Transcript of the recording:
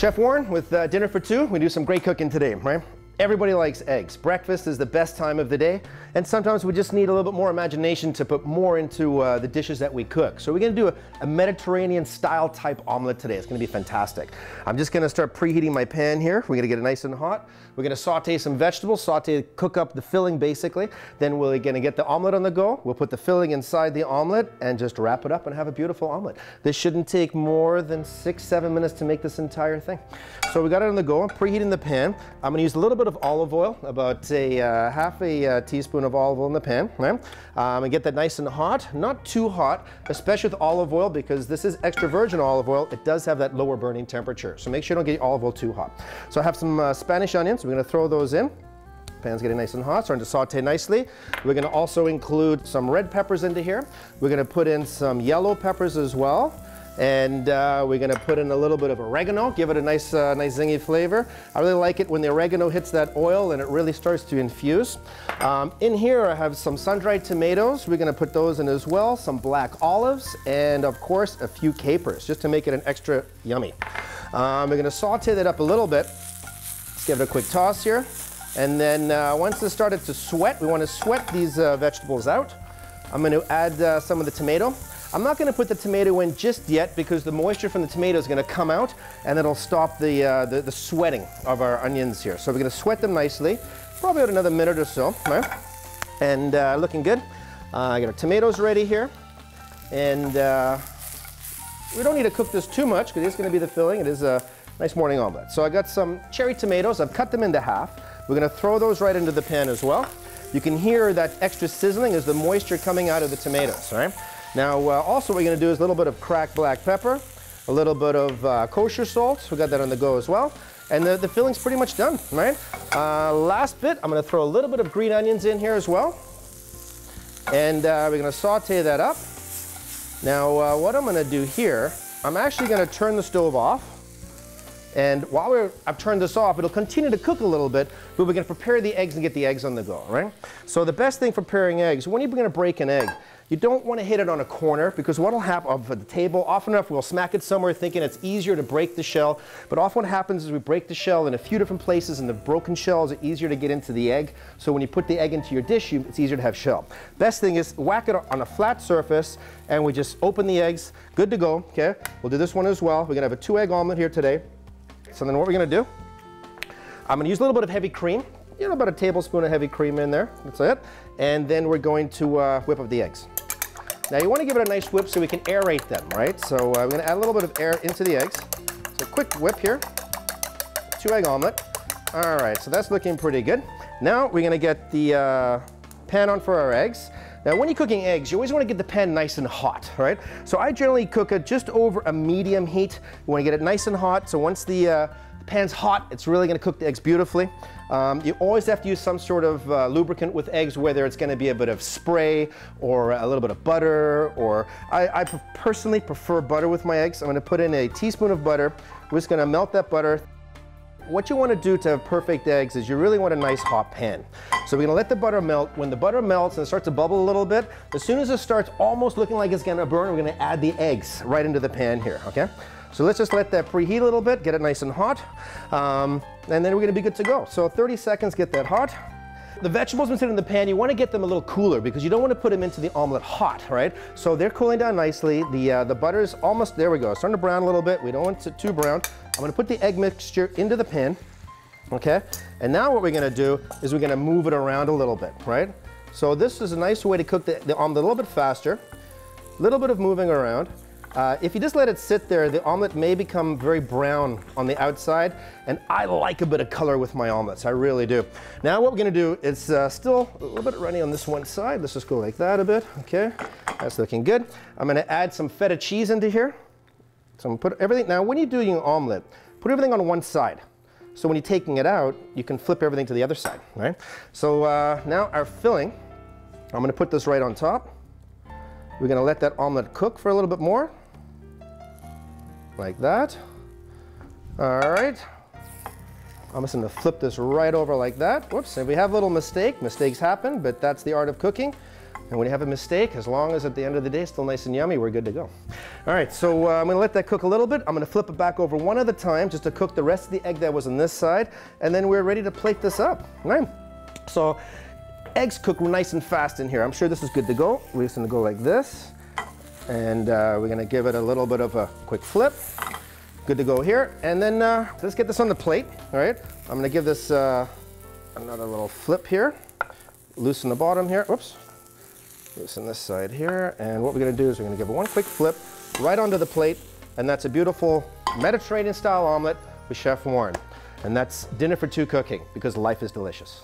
Chef Warren with Dinner for Two. We do some great cooking today, right? Everybody likes eggs. Breakfast is the best time of the day, and sometimes we just need a little bit more imagination to put more into the dishes that we cook. So we're gonna do a Mediterranean style type omelet today. It's gonna be fantastic. I'm just gonna start preheating my pan here. We're gonna get it nice and hot. We're gonna saute some vegetables, cook up the filling basically. Then we're gonna get the omelet on the go. We'll put the filling inside the omelet and just wrap it up and have a beautiful omelet. This shouldn't take more than 6-7 minutes to make this entire thing. So we got it on the go. I'm preheating the pan. I'm gonna use a little bit of olive oil, about half a teaspoon of olive oil in the pan, right? And get that nice and hot, not too hot, especially with olive oil because this is extra virgin olive oil. It does have that lower burning temperature, so make sure you don't get your olive oil too hot. So I have some Spanish onions. We're gonna throw those in. Pan's getting nice and hot, starting to saute nicely. We're gonna also include some red peppers into here. We're gonna put in some yellow peppers as well. And we're gonna put in a little bit of oregano, give it a nice zingy flavor. I really like it when the oregano hits that oil and it really starts to infuse. In here I have some sun-dried tomatoes. We're gonna put those in as well, some black olives, and of course a few capers, just to make it an extra yummy. We're gonna saute that up a little bit. Let's give it a quick toss here. And then once it's started to sweat, we wanna sweat these vegetables out. I'm gonna add some of the tomato. I'm not gonna put the tomato in just yet because the moisture from the tomato is gonna come out and it'll stop the sweating of our onions here. So we're gonna sweat them nicely, probably about another minute or so, right? And looking good. I got our tomatoes ready here. And we don't need to cook this too much because it's gonna be the filling. It is a nice morning omelet. So I got some cherry tomatoes. I've cut them into half. We're gonna throw those right into the pan as well. You can hear that extra sizzling as the moisture coming out of the tomatoes, right? Now, also what we're gonna do is a little bit of cracked black pepper, a little bit of kosher salt. We got that on the go as well. And the filling's pretty much done, right? Last bit, I'm gonna throw a little bit of green onions in here as well. And we're gonna saute that up. Now, what I'm gonna do here, I'm actually gonna turn the stove off. And while I've turned this off, it'll continue to cook a little bit, but we're gonna prepare the eggs and get the eggs on the go, right? So the best thing for preparing eggs, when you're gonna break an egg, you don't want to hit it on a corner because what'll happen at the table, often enough we'll smack it somewhere thinking it's easier to break the shell, but often what happens is we break the shell in a few different places and the broken shells are easier to get into the egg. So when you put the egg into your dish, it's easier to have shell. Best thing is whack it on a flat surface and we just open the eggs, good to go, okay? We'll do this one as well. We're gonna have a 2-egg omelet here today. So then what we're gonna do, I'm gonna use a little bit of heavy cream, about a tablespoon of heavy cream in there, that's it. And then we're going to whip up the eggs. Now you want to give it a nice whip so we can aerate them, right? So we're going to add a little bit of air into the eggs. So quick whip here, 2-egg omelet. All right, so that's looking pretty good. Now we're going to get the pan on for our eggs. Now when you're cooking eggs, you always want to get the pan nice and hot, right? So I generally cook it just over a medium heat. You want to get it nice and hot, so once the pan's hot, it's really going to cook the eggs beautifully. You always have to use some sort of lubricant with eggs, whether it's going to be a bit of spray or a little bit of butter, or I personally prefer butter with my eggs. I'm going to put in a teaspoon of butter. We're just going to melt that butter. What you want to do to have perfect eggs is you really want a nice hot pan. So we're going to let the butter melt. When the butter melts and it starts to bubble a little bit, as soon as it starts almost looking like it's going to burn, we're going to add the eggs right into the pan here, okay? So let's just let that preheat a little bit, get it nice and hot, and then we're gonna be good to go. So 30 seconds, get that hot. The vegetables been sitting in the pan, you wanna get them a little cooler because you don't wanna put them into the omelet hot, right? So they're cooling down nicely. The butter's almost, there we go, starting to brown a little bit. We don't want it too brown. I'm gonna put the egg mixture into the pan, okay? And now what we're gonna do is we're gonna move it around a little bit, right? So this is a nice way to cook the omelet a little bit faster. A little bit of moving around. If you just let it sit there, the omelet may become very brown on the outside, and I like a bit of color with my omelets, I really do. Now what we're gonna do is still a little bit runny on this one side. Let's just go like that a bit, okay? That's looking good. I'm gonna add some feta cheese into here. So I'm gonna put everything, now when you're doing an omelet, put everything on one side. So when you're taking it out, you can flip everything to the other side, right? So now our filling, I'm gonna put this right on top. We're gonna let that omelet cook for a little bit more. Like that. All right. I'm just gonna flip this right over like that. Whoops, if we have a little mistake, mistakes happen, but that's the art of cooking. And when you have a mistake, as long as at the end of the day, it's still nice and yummy, we're good to go. All right, so I'm gonna let that cook a little bit. I'm gonna flip it back over one at a time just to cook the rest of the egg that was on this side. And then we're ready to plate this up, right? So eggs cook nice and fast in here. I'm sure this is good to go. We're just gonna go like this. And we're gonna give it a little bit of a quick flip. Good to go here. And then let's get this on the plate, all right? I'm gonna give this another little flip here. Loosen the bottom here, whoops. Loosen this side here. And what we're gonna do is we're gonna give it one quick flip right onto the plate. And that's a beautiful Mediterranean style omelet with Chef Warren. And that's dinner for two cooking, because life is delicious.